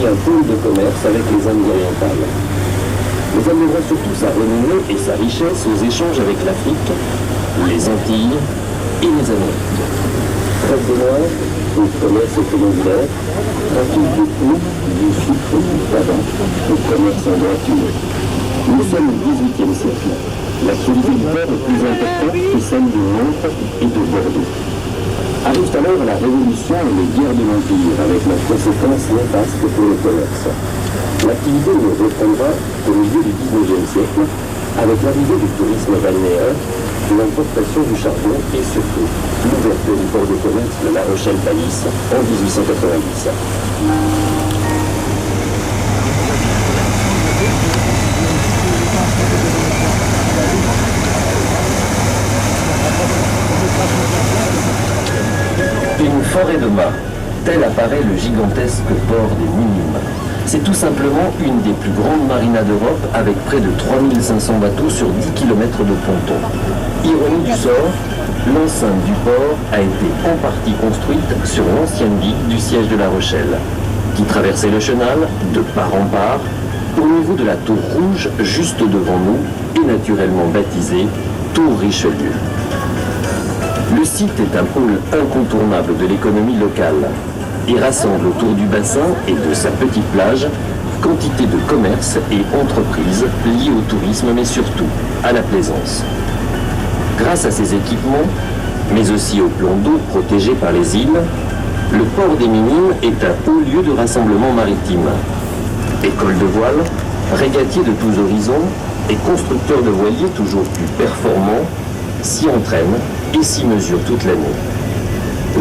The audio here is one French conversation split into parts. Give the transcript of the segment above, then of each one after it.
un pôle de commerce avec les Indes orientales. Mais elle devra surtout sa renommée et sa richesse aux échanges avec l'Afrique, les Antilles et les Amériques. Côte d'Ivoire, au commerce triangulaire, trafic de peau, du sucre, du tabac, au commerce en droiture. Nous sommes au XVIIIe siècle. L'activité du port est plus importante que celle de Nantes et de Bordeaux. Arrivent alors la Révolution et les guerres de l'Empire, avec leurs conséquences néfastes pour le commerce. L'activité ne reprendra qu'au milieu du XIXe siècle, avec l'arrivée du tourisme balnéaire, l'importation du charbon et surtout l'ouverture du port de commerce de La Rochelle-Palisse en 1890. Une forêt de mâts, tel apparaît le gigantesque port des Minimes. C'est tout simplement une des plus grandes marinas d'Europe avec près de 3500 bateaux sur 10 km de ponton. Ironie du sort, l'enceinte du port a été en partie construite sur l'ancienne digue du siège de La Rochelle, qui traversait le chenal de part en part au niveau de la tour rouge juste devant nous et naturellement baptisée Tour Richelieu. Le site est un pôle incontournable de l'économie locale. Il rassemble autour du bassin et de sa petite plage quantité de commerces et entreprises liées au tourisme, mais surtout à la plaisance. Grâce à ces équipements, mais aussi au plan d'eau protégé par les îles, le port des Minimes est un haut lieu de rassemblement maritime. École de voile, régatiers de tous horizons et constructeurs de voiliers toujours plus performants s'y entraînent et s'y mesurent toute l'année.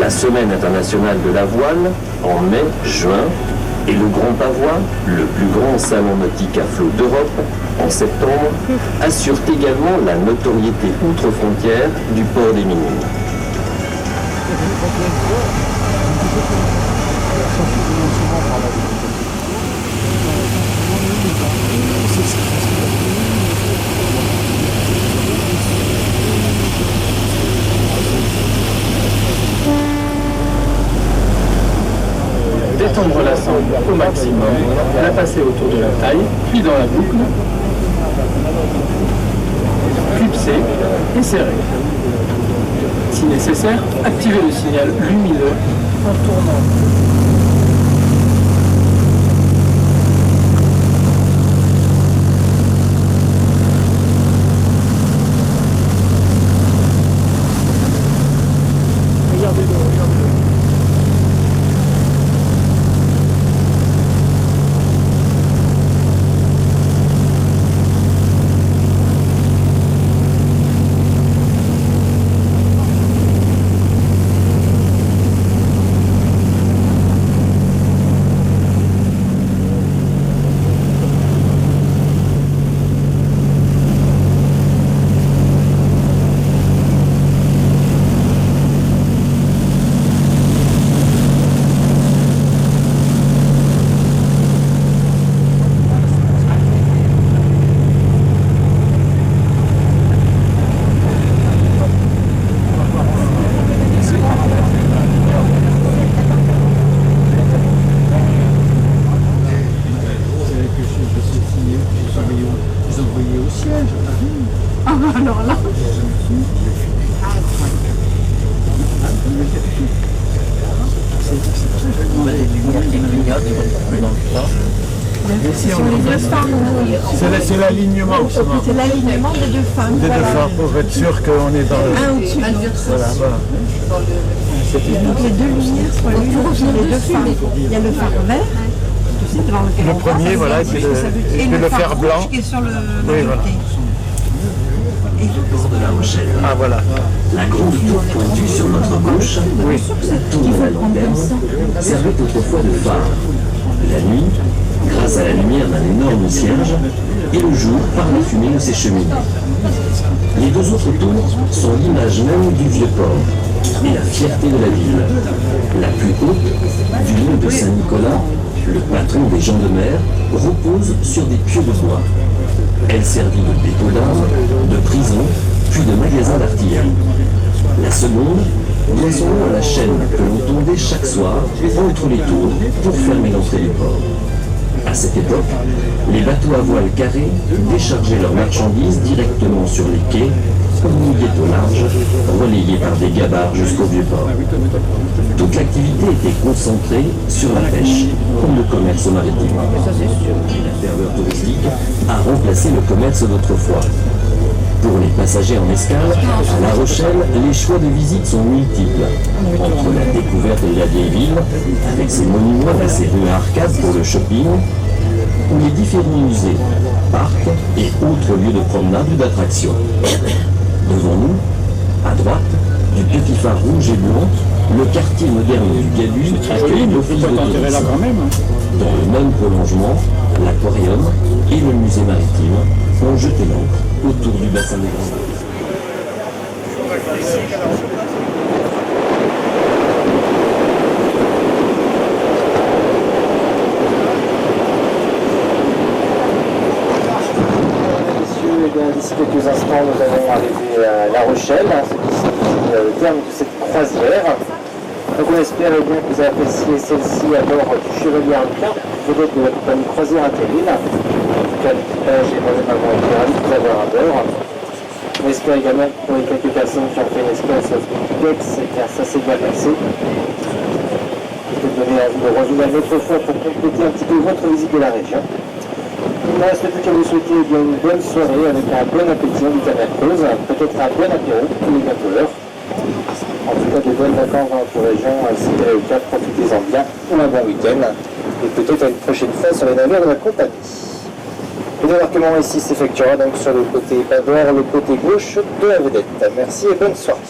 La Semaine internationale de la voile, en mai-juin, et le Grand Pavois, le plus grand salon nautique à flot d'Europe, en septembre, assurent également la notoriété outre-frontière du port des Minimes. Détendre la sangle au maximum, la passer autour de la taille, puis dans la boucle, clipser et serrer. Si nécessaire, activer le signal lumineux en tournant. C'est l'alignement. C'est l'alignement des deux phares. Des deux phares pour être sûr qu'on est dans le... Un au-dessus. Voilà. Donc les deux lumières sont l'une sur les deux phares. Il y a le phare vert, tu sais, devant lequel Le premier, voilà, et puis le fer blanc. Qui est sur le Oui, voilà. Et Port de La Rochelle. Ah, voilà. La grande tour pointue sur notre gauche, Oui. tour à la lanterne, servait autrefois de phare. La nuit, grâce à la lumière d'un énorme cierge, et le jour par la fumée de ses cheminées. Les deux autres tours sont l'image même du vieux port et la fierté de la ville. La plus haute, du nom de Saint-Nicolas, le patron des gens de mer, repose sur des pieux de bois. Elle servit de dépôt d'armes, de prison, puis de magasin d'artillerie. La seconde doit son nom à la chaîne que l'on tondait chaque soir entre les tours pour fermer l'entrée du port. À cette époque, les bateaux à voile carré déchargeaient leurs marchandises directement sur les quais ou mouillaient au large, relayés par des gabarres jusqu'au Vieux-Port. Toute l'activité était concentrée sur la pêche ou le commerce maritime. La ferveur touristique a remplacé le commerce d'autrefois. Pour les passagers en escale, à La Rochelle, les choix de visite sont multiples. Entre la découverte de la vieille ville, avec ses monuments et ses rues à arcades pour le shopping, ou les différents musées, parcs et autres lieux de promenade ou d'attraction. Devant nous, à droite, du petit phare rouge et blanc, le quartier moderne du Gabu accueille l'office de tourisme. Dans le même prolongement, l'aquarium et le musée maritime ont jeté l'ancre autour du bassin des Grands Lacs. D'ici quelques instants, nous allons arriver à La Rochelle, ce qui signifie le terme de cette croisière. Donc on espère bien que vous avez apprécié celle-ci à bord du Chevalier Arlequin, vedette de la compagnie Croisière Intérim. En tout cas, l'équipage et moi-même avons été ravis de vous avoir à bord. On espère également que pour les quelques personnes qui ont fait une escale sur le Gex, ça s'est bien passé. Je vais vous donner envie de revenir une autre fois pour compléter un petit peu votre visite de la région. Il ne reste plus qu'à vous souhaiter une bonne soirée avec un bon appétit en vitamine creuse, peut-être un bon apéro, il est bientôt l'heure. En tout cas, de bonnes vacances dans notre région, si c'est le cas, profitez-en bien, ou un bon week-end, et peut-être à une prochaine fois sur les navires de la compagnie. Le débarquement ici s'effectuera donc sur le côté bâbord, le côté gauche de la vedette. Merci et bonne soirée.